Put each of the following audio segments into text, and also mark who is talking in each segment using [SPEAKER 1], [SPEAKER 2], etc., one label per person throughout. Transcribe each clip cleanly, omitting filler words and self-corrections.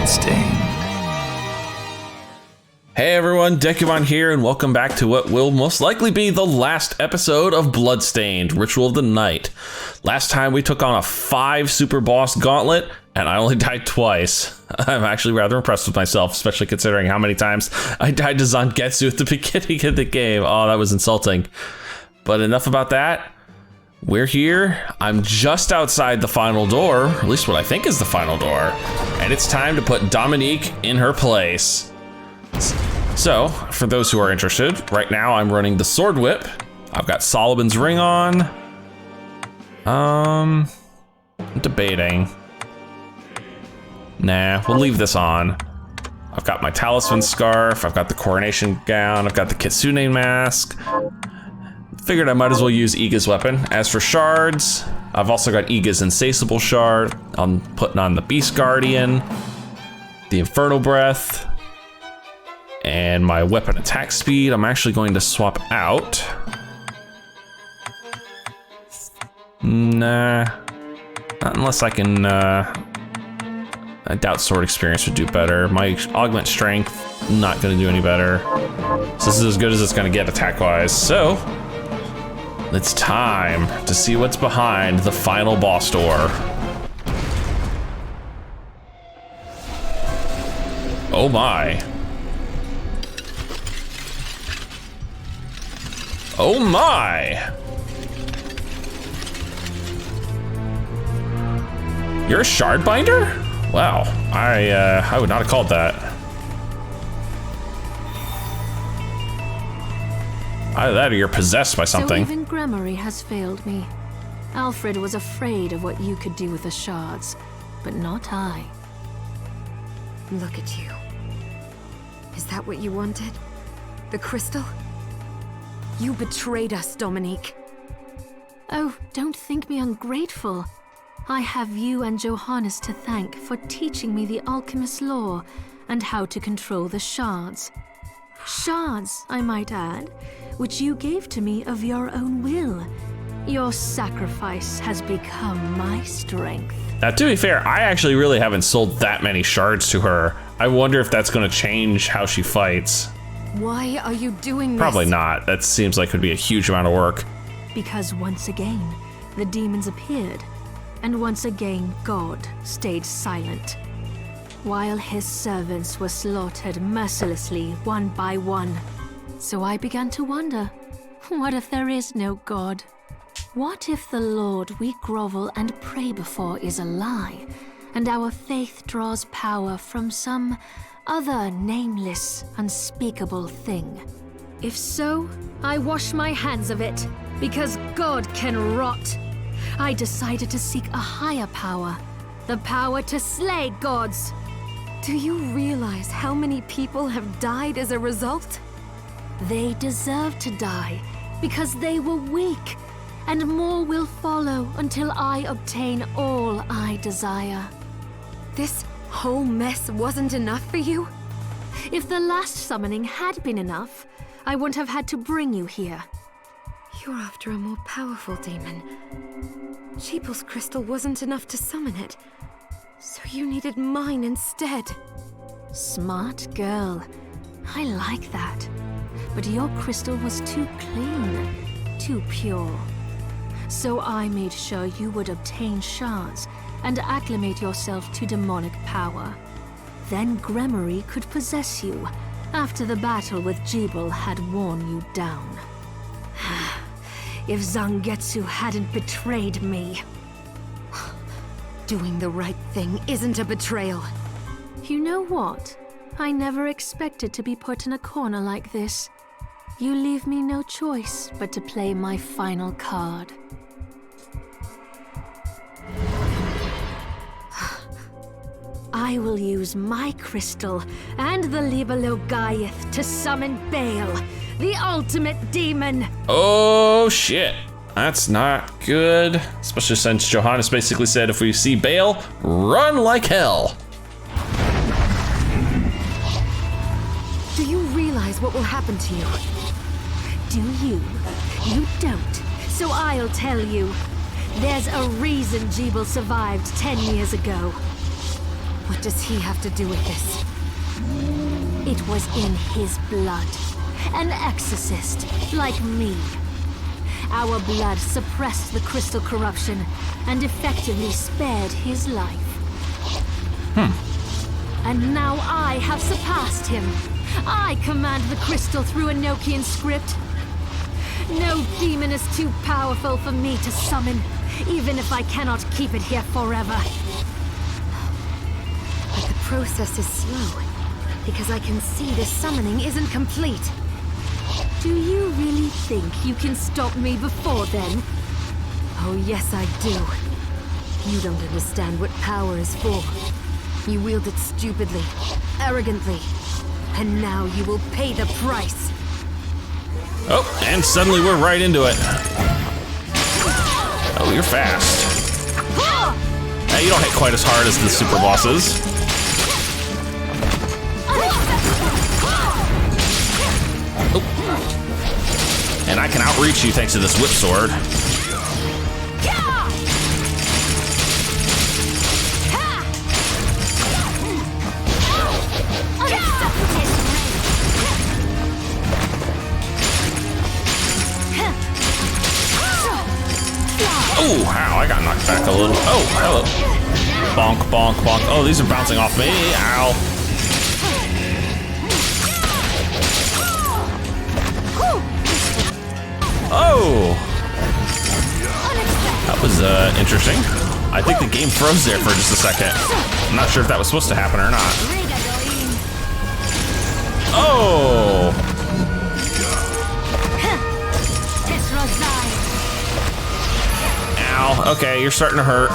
[SPEAKER 1] Bloodstained.
[SPEAKER 2] Hey everyone, Decumon here, and welcome back to what will most likely be the last episode of Bloodstained, Ritual of the Night. Last time we took on a 5 super boss gauntlet, and I only died twice. I'm actually rather impressed with myself, especially considering how many times I died to Zangetsu at the beginning of the game. Oh, that was insulting. But enough about that. We're here. I'm just outside the final door, or at least what I think is the final door, and it's time to put Dominique in her place. So, for those who are interested, right now I'm running the Sword Whip. I've got Solomon's Ring on. I'm debating. Nah, we'll leave this on. I've got my Talisman Scarf, I've got the Coronation Gown, I've got the Kitsune Mask. Figured I might as well use Iga's weapon. As for shards, I've also got Iga's Insatiable Shard. I'm putting on the Beast Guardian, the Infernal Breath, and my weapon attack speed. I'm actually going to swap out. Nah, not unless I can, I doubt sword experience would do better. My augment strength, not gonna do any better. So this is as good as it's gonna get attack-wise. So, it's time to see what's behind the final boss door. Oh my. Oh my! You're a shard binder? Wow, I would not have called that. Either that or you're possessed by something.
[SPEAKER 3] So even Gremory has failed me. Alfred was afraid of what you could do with the shards, but not I.
[SPEAKER 4] Look at you. Is that what you wanted? The crystal? You betrayed us, Dominique.
[SPEAKER 3] Oh, don't think me ungrateful. I have you and Johannes to thank for teaching me the alchemist's lore and how to control the shards. Shards, I might add, which you gave to me of your own will. Your sacrifice has become my strength.
[SPEAKER 2] Now, to be fair, I actually really haven't sold that many shards to her. I wonder if that's gonna change how she fights.
[SPEAKER 4] Why are you doing this?
[SPEAKER 2] Probably not. That seems like it would be a huge amount of work.
[SPEAKER 3] Because once again, the demons appeared, and once again God stayed silent, while his servants were slaughtered mercilessly one by one. So I began to wonder, what if there is no God? What if the Lord we grovel and pray before is a lie, and our faith draws power from some other nameless, unspeakable thing? If so, I wash my hands of it, because God can rot. I decided to seek a higher power, the power to slay gods.
[SPEAKER 4] Do you realize how many people have died as a result?
[SPEAKER 3] They deserve to die, because they were weak, and more will follow until I obtain all I desire.
[SPEAKER 4] This whole mess wasn't enough for you?
[SPEAKER 3] If the last summoning had been enough, I wouldn't have had to bring you here.
[SPEAKER 4] You're after a more powerful demon. Sheeple's crystal wasn't enough to summon it, so you needed mine instead.
[SPEAKER 3] Smart girl. I like that. But your crystal was too clean, too pure. So I made sure you would obtain shards and acclimate yourself to demonic power. Then Gremory could possess you after the battle with Jebel had worn you down. If Zangetsu hadn't betrayed me.
[SPEAKER 4] Doing the right thing isn't a betrayal.
[SPEAKER 3] You know what? I never expected to be put in a corner like this. You leave me no choice but to play my final card. I will use my crystal and the Libelogaiath to summon Baal, the ultimate demon.
[SPEAKER 2] Oh shit, that's not good. Especially since Johannes basically said if we see Baal, run like hell.
[SPEAKER 4] Do you realize what will happen to you?
[SPEAKER 3] Do you? You don't. So I'll tell you. There's a reason Jebel survived 10 years ago.
[SPEAKER 4] What does he have to do with this?
[SPEAKER 3] It was in his blood. An exorcist, like me. Our blood suppressed the crystal corruption and effectively spared his life. And now I have surpassed him. I command the crystal through Enochian script. No demon is too powerful for me to summon, even if I cannot keep it here forever.
[SPEAKER 4] But the process is slow, because I can see this summoning isn't complete.
[SPEAKER 3] Do you really think you can stop me before then?
[SPEAKER 4] Oh yes, I do. You don't understand what power is for. You wield it stupidly, arrogantly, and now you will pay the price.
[SPEAKER 2] Oh, and suddenly we're right into it. Oh, you're fast. Hey, you don't hit quite as hard as the super bosses. Oh. And I can outreach you thanks to this whip sword. Oh, wow, I got knocked back a little. Oh, hello. Bonk, bonk, bonk. Oh, these are bouncing off me. Ow. Oh. That was interesting. I think the game froze there for just a second. I'm not sure if that was supposed to happen or not. Oh. Ow, okay, you're starting to hurt.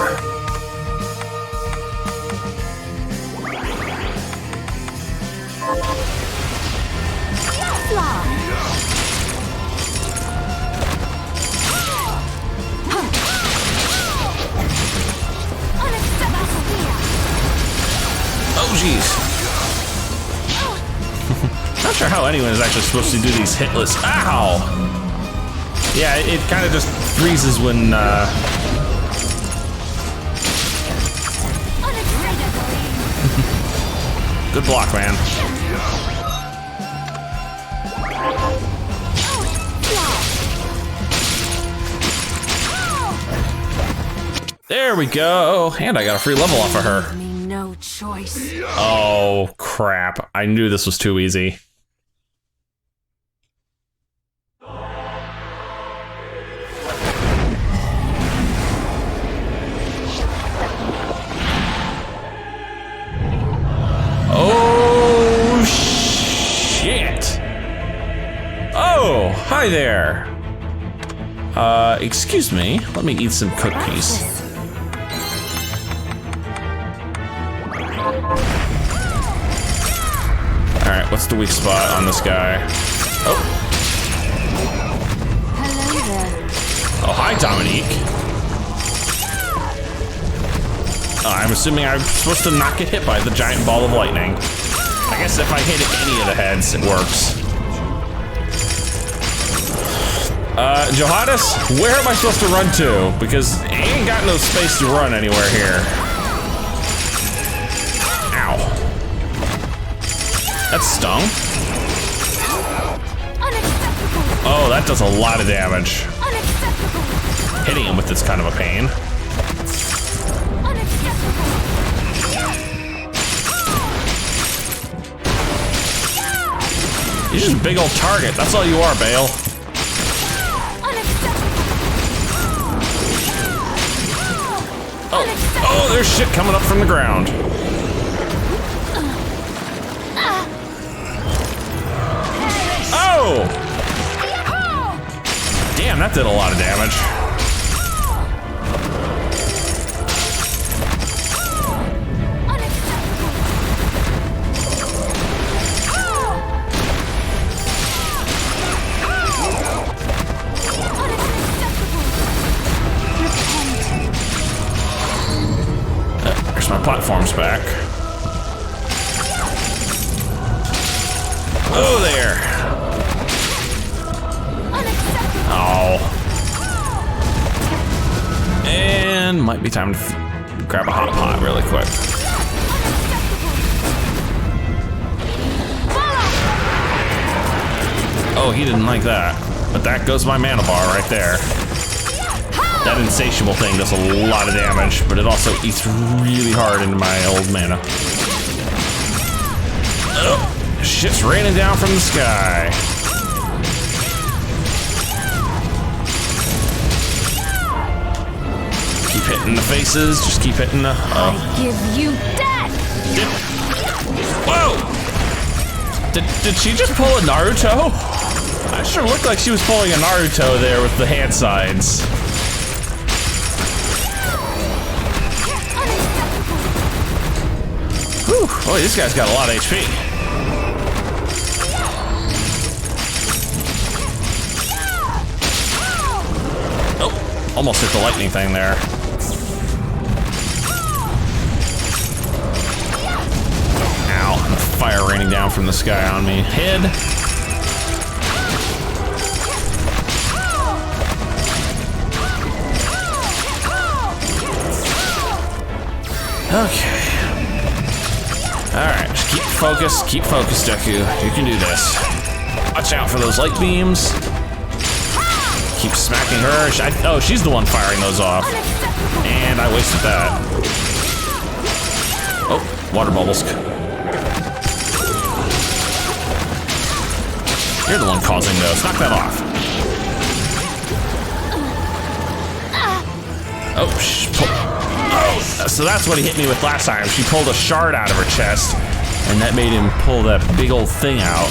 [SPEAKER 2] Oh, jeez. Not sure how anyone is actually supposed to do these hitless. Ow! Yeah, it kind of just freezes when, Good block, man. There we go. And I got a free level off of her.
[SPEAKER 3] No choice.
[SPEAKER 2] Oh, crap. I knew this was too easy. Oh, shit. Oh, hi there. Excuse me. Let me eat some cookies. Alright, what's the weak spot on this guy? Oh.
[SPEAKER 3] Hello there.
[SPEAKER 2] Oh, hi, Dominique. I'm assuming I'm supposed to not get hit by the giant ball of lightning. I guess if I hit any of the heads, it works. Johannes, where am I supposed to run to? Because I ain't got no space to run anywhere here. Ow. That stung. Oh, that does a lot of damage. Hitting him with this kind of a pain. You're just a big old target. That's all you are, Bale. Oh, there's shit coming up from the ground. Oh! Damn, that did a lot of damage. There's my platforms back. Oh, there. Oh. And might be time to grab a hot pot really quick. Oh, he didn't like that. But that goes my mana bar right there. That insatiable thing does a lot of damage, but it also eats really hard into my old mana. Oh, shit's raining down from the sky. Keep hitting the faces, just keep hitting the...
[SPEAKER 4] I give you death!
[SPEAKER 2] Whoa! Did she just pull a Naruto? I sure looked like she was pulling a Naruto there with the hand signs. Whew, boy, this guy's got a lot of HP. Oh, almost hit the lightning thing there. Ow, fire raining down from the sky on me. Head. Okay. Alright, just keep focused, Deku. You can do this. Watch out for those light beams. Keep smacking her. Oh, she's the one firing those off. And I wasted that. Oh, water bubbles. You're the one causing those. Knock that off. Oh, so that's what he hit me with last time. She pulled a shard out of her chest, and that made him pull that big old thing out.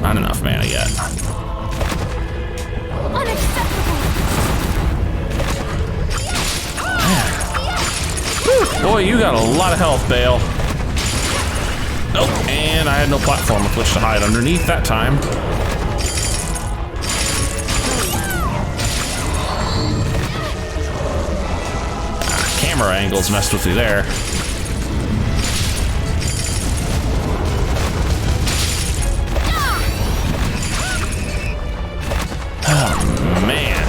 [SPEAKER 2] Not enough mana yet. Boy, you got a lot of health, Bale. Oh, and I had no platform with which to hide underneath that time. Camera angles messed with me there. Oh man,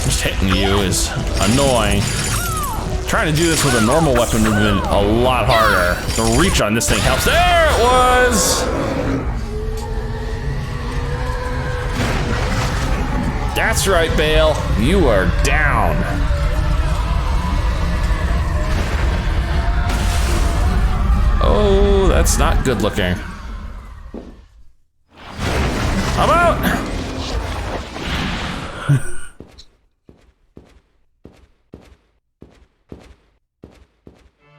[SPEAKER 2] just hitting you is annoying. Trying to do this with a normal weapon would have been a lot harder. The reach on this thing helps. There it was! That's right, Bale. You are down. Oh, that's not good looking. How about?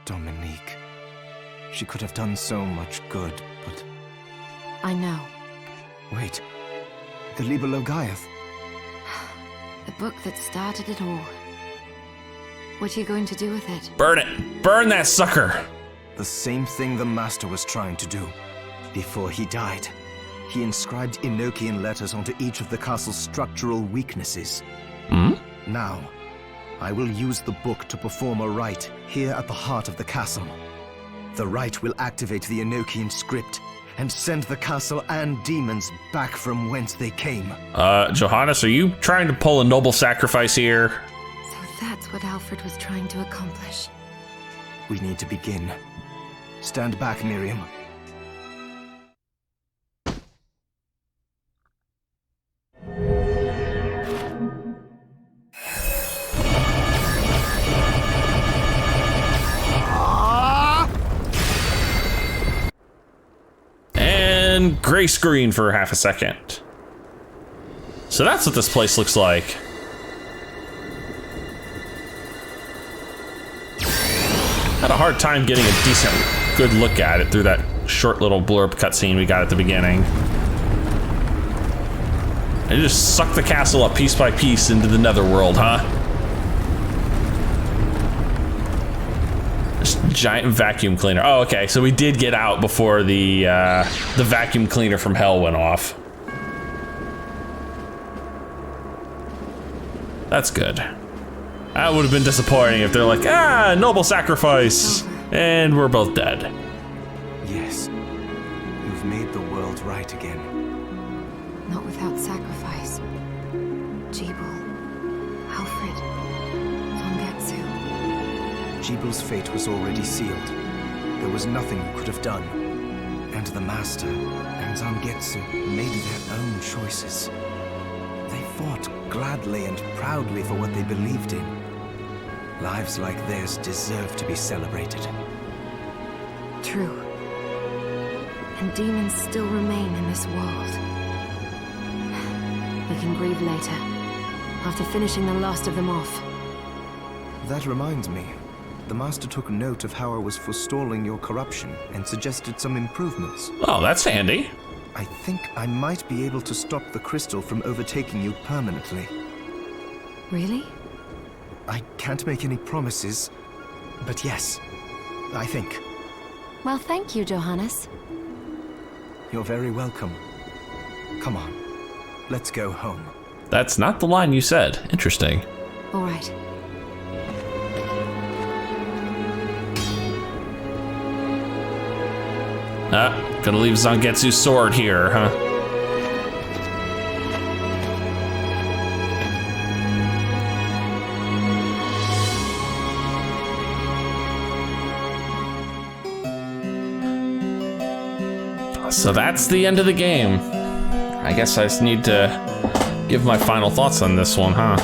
[SPEAKER 1] Dominique. She could have done so much good, but...
[SPEAKER 4] I know.
[SPEAKER 1] Wait. The Liber Logaeth.
[SPEAKER 4] The book that started it all. What are you going to do with it?
[SPEAKER 2] Burn it! Burn that sucker!
[SPEAKER 1] The same thing the Master was trying to do. Before he died, he inscribed Enochian letters onto each of the castle's structural weaknesses.
[SPEAKER 2] Hmm?
[SPEAKER 1] Now, I will use the book to perform a rite here at the heart of the castle. The rite will activate the Enochian script and send the castle and demons back from whence they came.
[SPEAKER 2] Johannes, are you trying to pull a noble sacrifice here?
[SPEAKER 4] So that's what Alfred was trying to accomplish.
[SPEAKER 1] We need to begin. Stand back, Miriam.
[SPEAKER 2] And gray screen for half a second. So that's what this place looks like. Had a hard time getting a decent, good look at it through that short little blurb cutscene we got at the beginning. And just suck the castle up piece by piece into the netherworld, huh? This giant vacuum cleaner. Oh, okay, so we did get out before the vacuum cleaner from hell went off. That's good. That would have been disappointing if they're like, ah, noble sacrifice, and we're both dead.
[SPEAKER 1] Yes. You've made the world right again.
[SPEAKER 4] Not without sacrifice. Jeeble, Alfred, Zangetsu.
[SPEAKER 1] Jeebel's fate was already sealed. There was nothing you could have done. and the Master and Zangetsu made their own choices. They fought gladly and proudly for what they believed in. Lives like theirs deserve to be celebrated.
[SPEAKER 4] True. And demons still remain in this world. We can grieve later, after finishing the last of them off.
[SPEAKER 1] That reminds me. The Master took note of how I was forestalling your corruption and suggested some improvements.
[SPEAKER 2] Oh, that's handy.
[SPEAKER 1] I think I might be able to stop the crystal from overtaking you permanently.
[SPEAKER 4] Really?
[SPEAKER 1] I can't make any promises, but yes, I think.
[SPEAKER 4] Well, thank you, Johannes.
[SPEAKER 1] You're very welcome. Come on, let's go home.
[SPEAKER 2] That's not the line you said. Interesting.
[SPEAKER 4] All right.
[SPEAKER 2] Gonna leave Zangetsu's sword here, huh? So that's the end of the game. I guess I just need to give my final thoughts on this one, huh?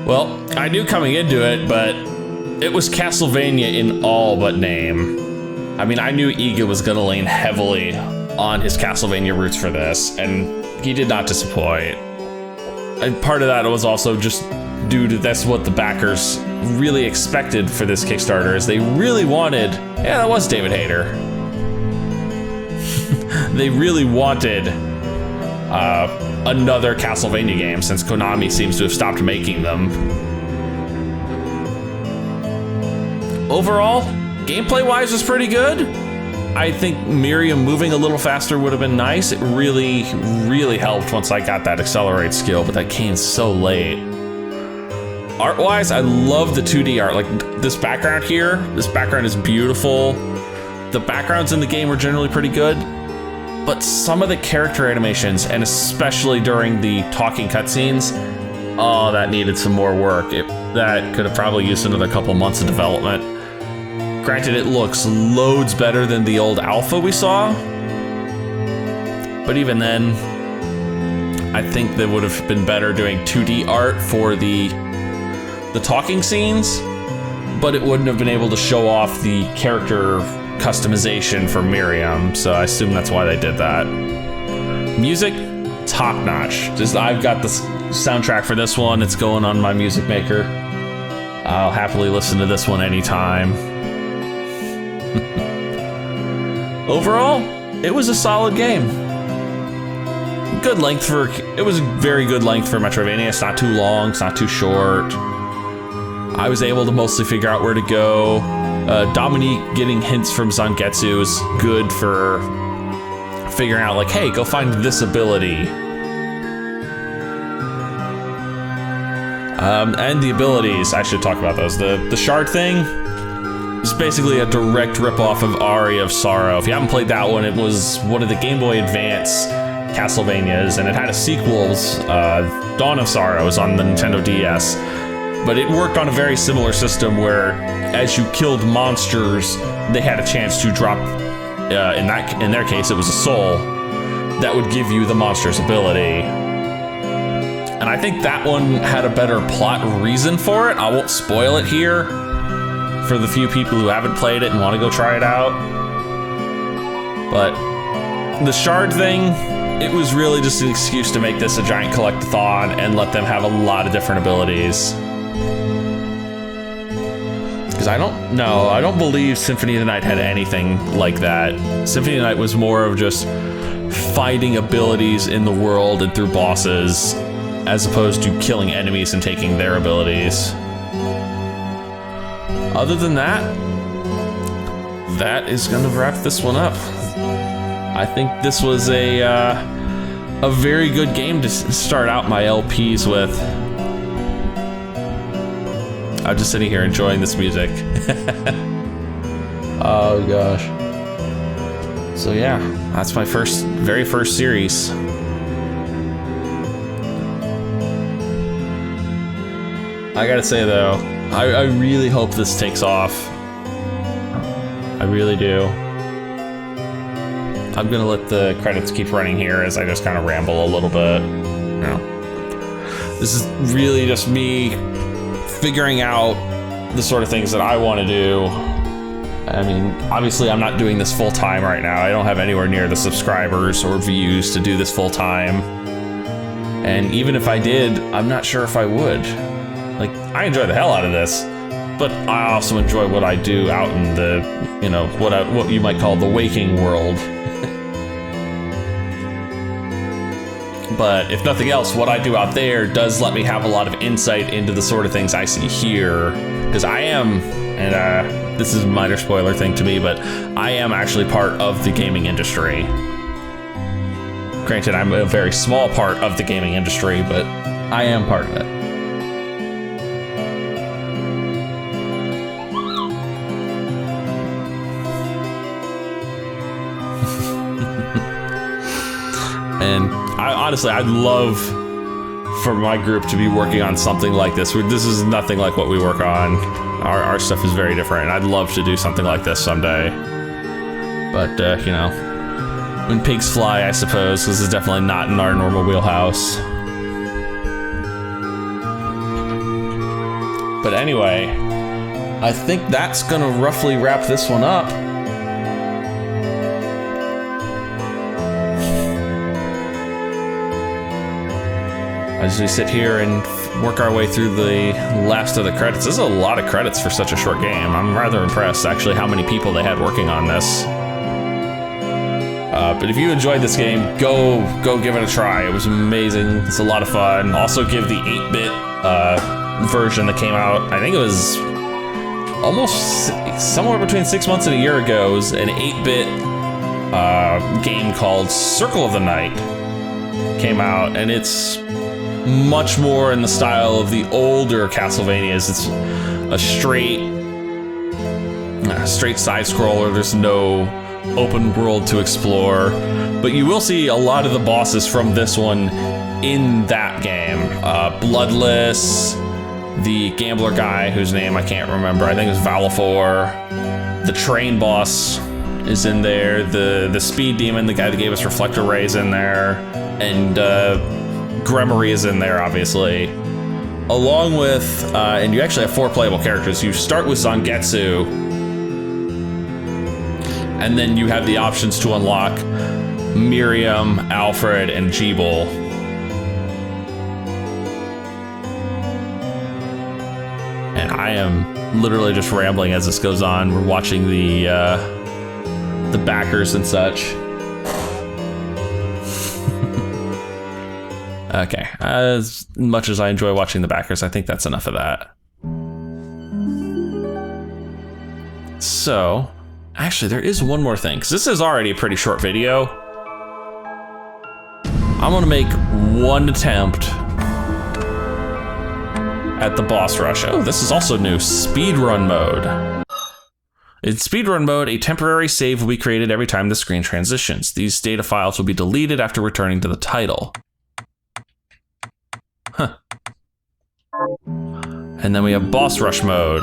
[SPEAKER 2] Well, I knew coming into it, but it was Castlevania in all but name. I mean, I knew Iga was gonna lean heavily on his Castlevania roots for this, and he did not disappoint. And part of that was also just due to that's what the backers really expected for this Kickstarter, is they really wanted, yeah, that was David Hayter. They really wanted another Castlevania game, since Konami seems to have stopped making them. Overall, gameplay-wise was pretty good. I think Miriam moving a little faster would have been nice. It really, really helped once I got that accelerate skill, but that came so late. Art-wise, I love the 2D art. Like, this background here, this background is beautiful. The backgrounds in the game were generally pretty good, but some of the character animations, and especially during the talking cutscenes, oh, that needed some more work. That could have probably used another couple months of development. Granted, it looks loads better than the old alpha we saw, but even then, I think they would have been better doing 2D art for the talking scenes, but it wouldn't have been able to show off the character customization for Miriam, so I assume that's why they did that. Music, top notch. I've got the soundtrack for this one. It's going on my music maker. I'll happily listen to this one anytime. Overall, it was a solid game. Good length it was a very good length for Metroidvania. It's not too long, it's not too short. I was able to mostly figure out where to go. Dominique getting hints from Zangetsu is good for figuring out, like, hey, go find this ability. And the abilities, I should talk about those. The shard thing is basically a direct ripoff of Aria of Sorrow. If you haven't played that one, it was one of the Game Boy Advance Castlevanias, and it had a sequel, Dawn of Sorrows, on the Nintendo DS. But it worked on a very similar system where, as you killed monsters, they had a chance to drop, in their case, it was a soul that would give you the monster's ability. And I think that one had a better plot reason for it. I won't spoil it here for the few people who haven't played it and want to go try it out. But the shard thing, it was really just an excuse to make this a giant collectathon and let them have a lot of different abilities. Because I don't believe Symphony of the Night had anything like that. Symphony of the Night was more of just fighting abilities in the world and through bosses, as opposed to killing enemies and taking their abilities. Other than that, that is gonna wrap this one up. I think this was a very good game to start out my LPs with. I'm just sitting here enjoying this music. Oh gosh. So yeah, that's my very first series. I gotta say though, I really hope this takes off. I really do. I'm gonna let the credits keep running here as I just kind of ramble a little bit. You know, this is really just me figuring out the sort of things that I want to do. I mean, obviously I'm not doing this full time right now. I don't have anywhere near the subscribers or views to do this full time. And even if I did, I'm not sure if I would. Like, I enjoy the hell out of this, but I also enjoy what I do out in the, you know, what you might call the waking world. But if nothing else, what I do out there does let me have a lot of insight into the sort of things I see here. Because I am, and this is a minor spoiler thing to me, but I am actually part of the gaming industry. Granted, I'm a very small part of the gaming industry, but I am part of it. And I'd love for my group to be working on something like this. This is nothing like what we work on. Our stuff is very different. I'd love to do something like this someday. But, you know, when pigs fly, I suppose. This is definitely not in our normal wheelhouse. But anyway, I think that's gonna roughly wrap this one up. As we sit here and work our way through the last of the credits. This is a lot of credits for such a short game. I'm rather impressed, actually, how many people they had working on this. But if you enjoyed this game, go give it a try. It was amazing. It's a lot of fun. Also give the 8-bit version that came out, I think it was almost somewhere between 6 months and a year ago. It was an 8-bit game called Circle of the Night. Came out, and it's much more in the style of the older Castlevanias. It's a straight side scroller. There's no open world to explore, but you will see a lot of the bosses from this one in that game. Bloodless, the gambler guy whose name I can't remember, I think it's Valafor. The train boss is in there. The speed demon, the guy that gave us Reflector Rays, in there, and Gremory is in there, obviously. Along with, and you actually have 4 playable characters. You start with Zangetsu, and then you have the options to unlock Miriam, Alfred, and Jeeble. And I am literally just rambling as this goes on. We're watching the backers and such. Okay, as much as I enjoy watching the backers, I think that's enough of that. So, actually, there is one more thing, because this is already a pretty short video. I'm gonna make one attempt at the boss rush. Oh, this is also new, speedrun mode. In speedrun mode, a temporary save will be created every time the screen transitions. These data files will be deleted after returning to the title. Huh. And then we have boss rush mode.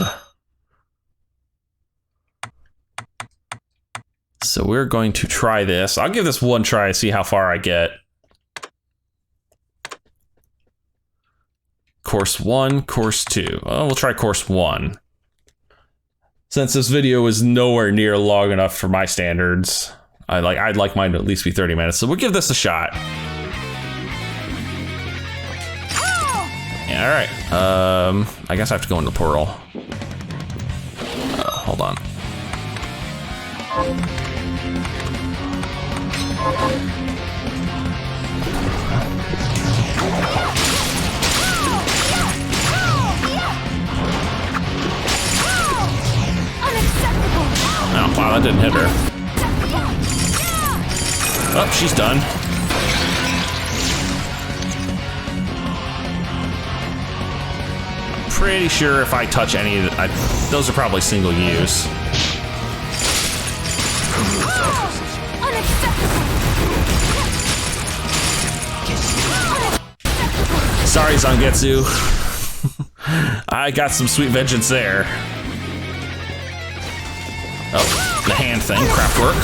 [SPEAKER 2] So we're going to try this. I'll give this one try and see how far I get. Course 1, course 2. Oh, we'll try course 1. Since this video is nowhere near long enough for my standards, I'd like mine to at least be 30 minutes. So we'll give this a shot. Yeah, all right. I guess I have to go into the portal. Hold on. Oh, wow, that didn't hit her. Oh, she's done. Pretty sure if I touch any of it, those are probably single use. Sorry, Zangetsu. I got some sweet vengeance there. Oh, the hand thing, craft work.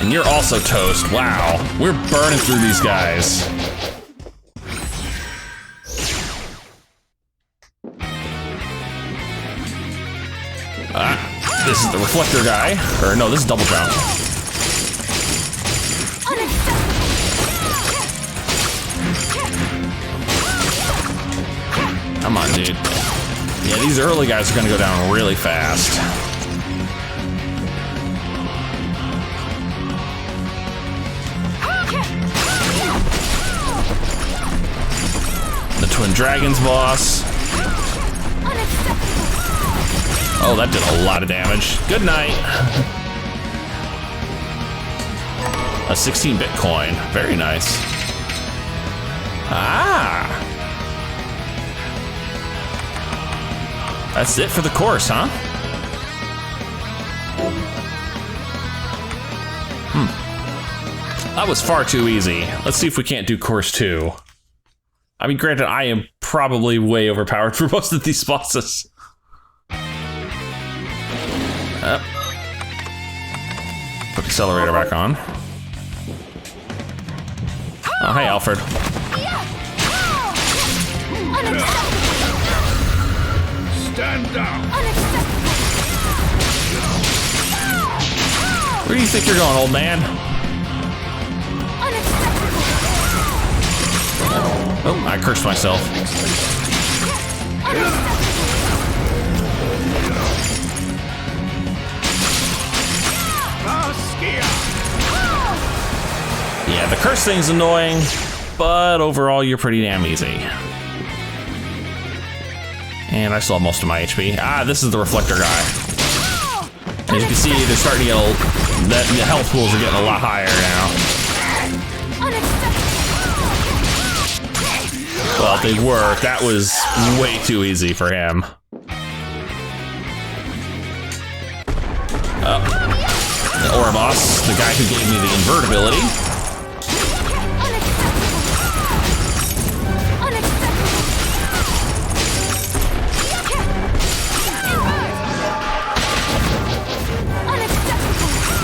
[SPEAKER 2] And you're also toast. Wow. We're burning through these guys. This is the reflector guy. Or no, this is double jump. Come on, dude. Yeah, these early guys are gonna go down really fast. The Twin Dragons boss. Oh, that did a lot of damage. Good night. A 16-bit coin. Very nice. Ah. That's it for the course, huh? That was far too easy. Let's see if we can't do course 2. I mean, granted, I am probably way overpowered for most of these bosses. Put accelerator back on. Oh, hey, Alfred.
[SPEAKER 5] Stand down.
[SPEAKER 2] Where do you think you're going, old man? Oh, I cursed myself. Yeah, the curse thing's annoying, but overall you're pretty damn easy. And I still have most of my HP. Ah, this is the reflector guy. As you can see, they're starting to get the health pools are getting a lot higher now. Well, they were. That was way too easy for him. The Ouroboros, the guy who gave me the invert ability.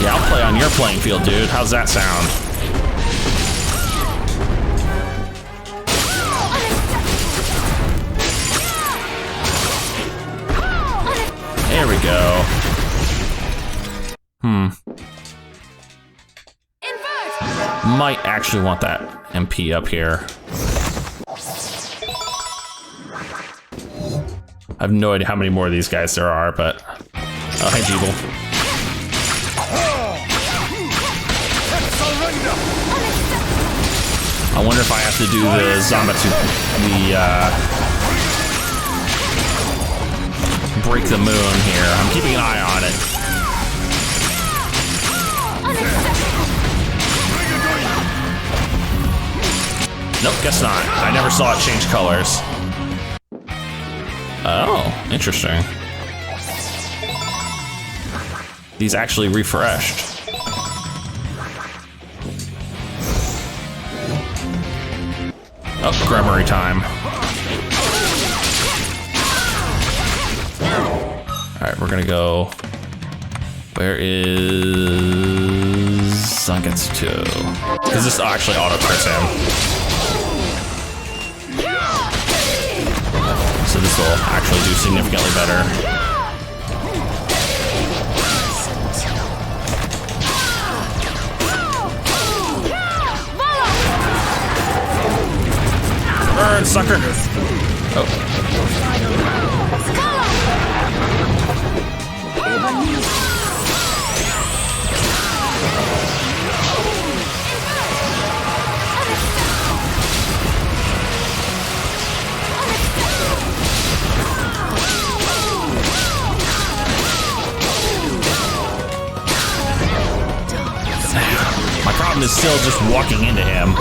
[SPEAKER 2] Yeah, I'll play on your playing field, dude. How's that sound? There we go. Might actually want that MP up here. I have no idea how many more of these guys there are, but... Oh, hey, Jeeble. I wonder if I have to do the Zanbatsu, break the moon here. I'm keeping an eye on it. Nope, guess not. I never saw it change colors. Oh, interesting. These actually refreshed. Oh, Grammary time. Alright, we're gonna go... Where is... Zangetsu? Because this actually auto-crits him. So this will actually do significantly better. Burn, sucker! Oh. My problem is still just walking into him.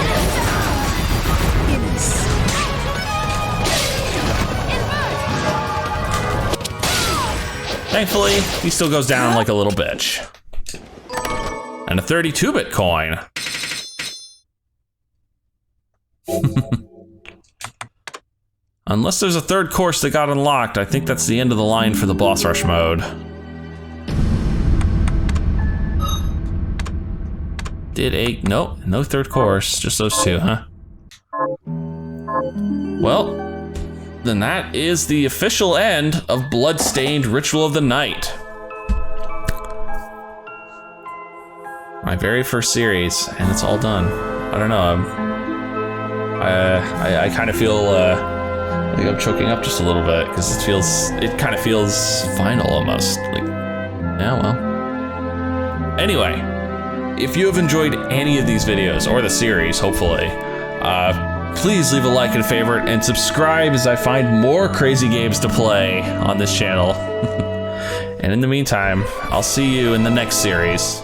[SPEAKER 2] Thankfully, he still goes down like a little bitch. And a 32-bit coin. Unless there's a third course that got unlocked, I think that's the end of the line for the boss rush mode. Nope, no third course, just those two, huh? Well, then that is the official end of Bloodstained Ritual of the Night. My very first series, and it's all done. I don't know, I kind of feel like I'm choking up just a little bit, because it kind of feels final almost. Like, yeah, well. Anyway, if you have enjoyed any of these videos, or the series, hopefully, please leave a like and a favorite, and subscribe as I find more crazy games to play on this channel. And in the meantime, I'll see you in the next series.